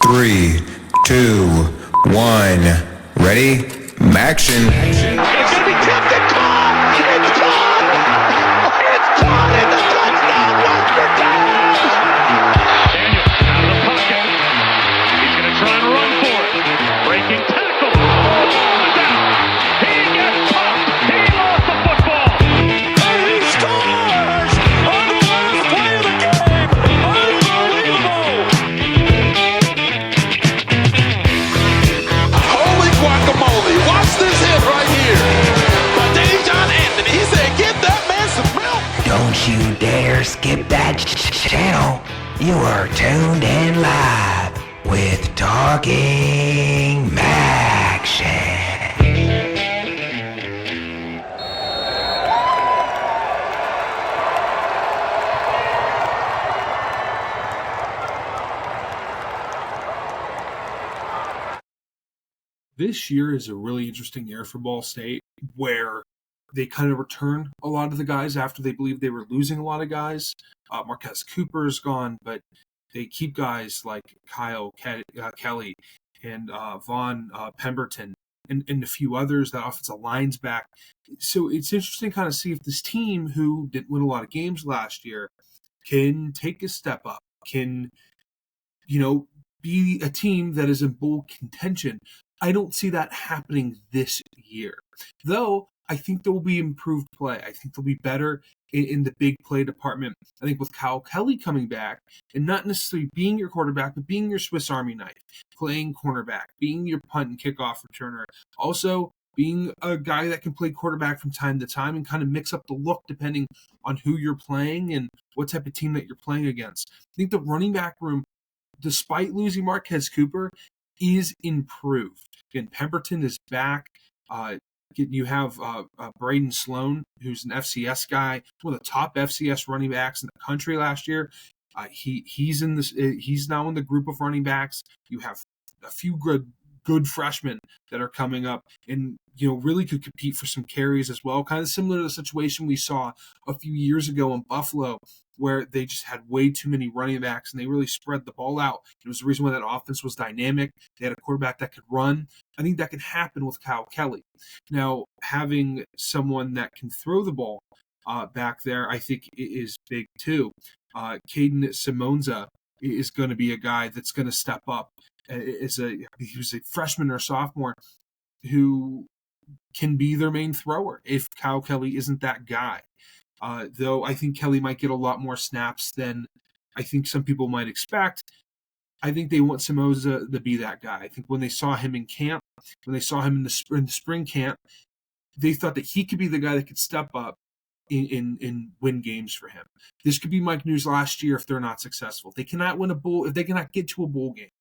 Three, two, one. Ready? Action. It's going to be tipped and caught. It's caught. It's caught in the touchdown, Western Times. Daniel out of the pocket. He's going to try and run for it. Breaking tackle. Down. He gets popped. He lost the football. And he scores on the last play of the game. Unbelievable. Holy guacamole. Watch this hit right here. By Dejon Anthony. He said, give that man some milk. Don't you dare skip that channel. You are tuned in live with Talking Maction. This year is a really interesting year for Ball State, where they kind of return a lot of the guys after they believe they were losing a lot of guys. Marquez Cooper is gone, but they keep guys like Kyle Kelly and Vaughn Pemberton and a few others. That offensive line's back. So it's interesting to kind of see if this team, who didn't win a lot of games last year, can take a step up, can, be a team that is in bowl contention. I don't see that happening this year, though. I think there will be improved play. I think they'll be better in the big play department. I think with Kyle Kelly coming back and not necessarily being your quarterback, but being your Swiss Army knife, playing cornerback, being your punt and kickoff returner, also being a guy that can play quarterback from time to time and kind of mix up the look depending on who you're playing and what type of team that you're playing against. I think the running back room, despite losing Marquez Cooper, is improved. Again, Pemberton is back. You have Braden Sloan, who's an FCS guy, one of the top FCS running backs in the country last year. He's in this. He's now in the group of running backs. You have a few good freshmen that are coming up, and really could compete for some carries as well. Kind of similar to the situation we saw a few years ago in Buffalo, where they just had way too many running backs and they really spread the ball out. It was the reason why that offense was dynamic. They had a quarterback that could run. I think that could happen with Kyle Kelly. Now, having someone that can throw the ball back there, I think is big too. Caden Simonza is going to be a guy that's going to step up. He was a freshman or sophomore who can be their main thrower if Kyle Kelly isn't that guy. Though I think Kelly might get a lot more snaps than I think some people might expect. I think they want Simonza to be that guy. I think when they saw him in camp, when they saw him in the spring camp, they thought that he could be the guy that could step up and win games for him. This could be Mike News last year if they're not successful. If they cannot win a bowl, if they cannot get to a bowl game,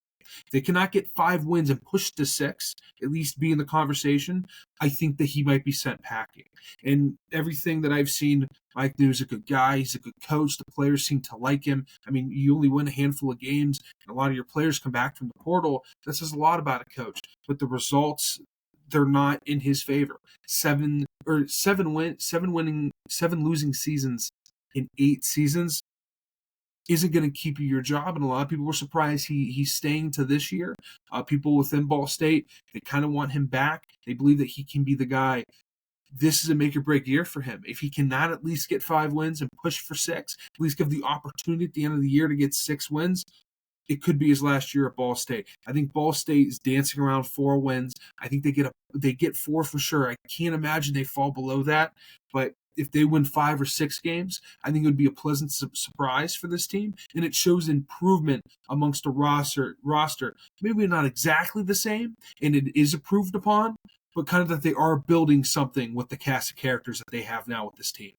if they cannot get 5 wins and push to 6, at least be in the conversation, I think that he might be sent packing. And everything that I've seen, Mike News is a good guy. He's a good coach. The players seem to like him. I mean, you only win a handful of games, and a lot of your players come back from the portal. That says a lot about a coach. But the results, they're not in his favor. 7 losing seasons in 8 seasons isn't going to keep you your job, and a lot of people were surprised he's staying to this year. People within Ball State, they kind of want him back. They believe that he can be the guy. This is a make-or-break year for him. If he cannot at least get 5 wins and push for 6, at least give the opportunity at the end of the year to get 6 wins, it could be his last year at Ball State. I think Ball State is dancing around 4 wins. I think they get 4 for sure. I can't imagine they fall below that, but if they win 5 or 6 games, I think it would be a pleasant surprise for this team, and it shows improvement amongst a roster. Maybe not exactly the same, and it is improved upon, but kind of that they are building something with the cast of characters that they have now with this team.